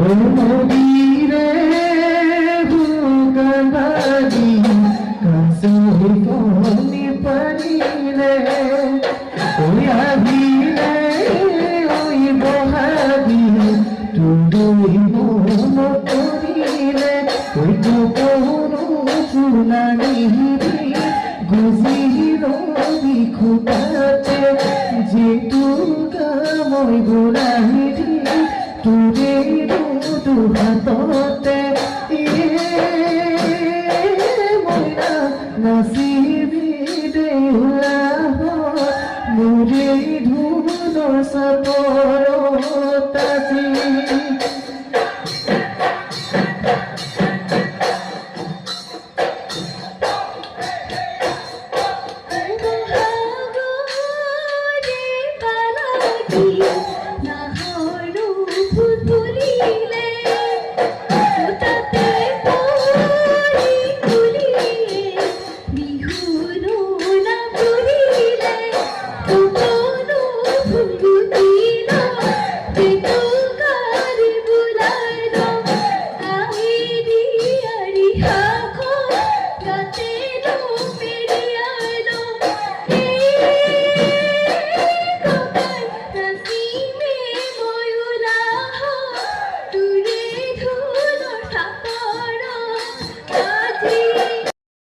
নদীরে ভুগবাড়ি কাছে কনি পানিরে ওই আবিরে ওই বহাবি তুই মন করিলে ওই তো কোনো চুলানি গুজির খুটাতে যেটুকা মই গোড়াইরি তুরে দু হাততে মইনা নসিবি দেউলা মোরে ধুনর সাপর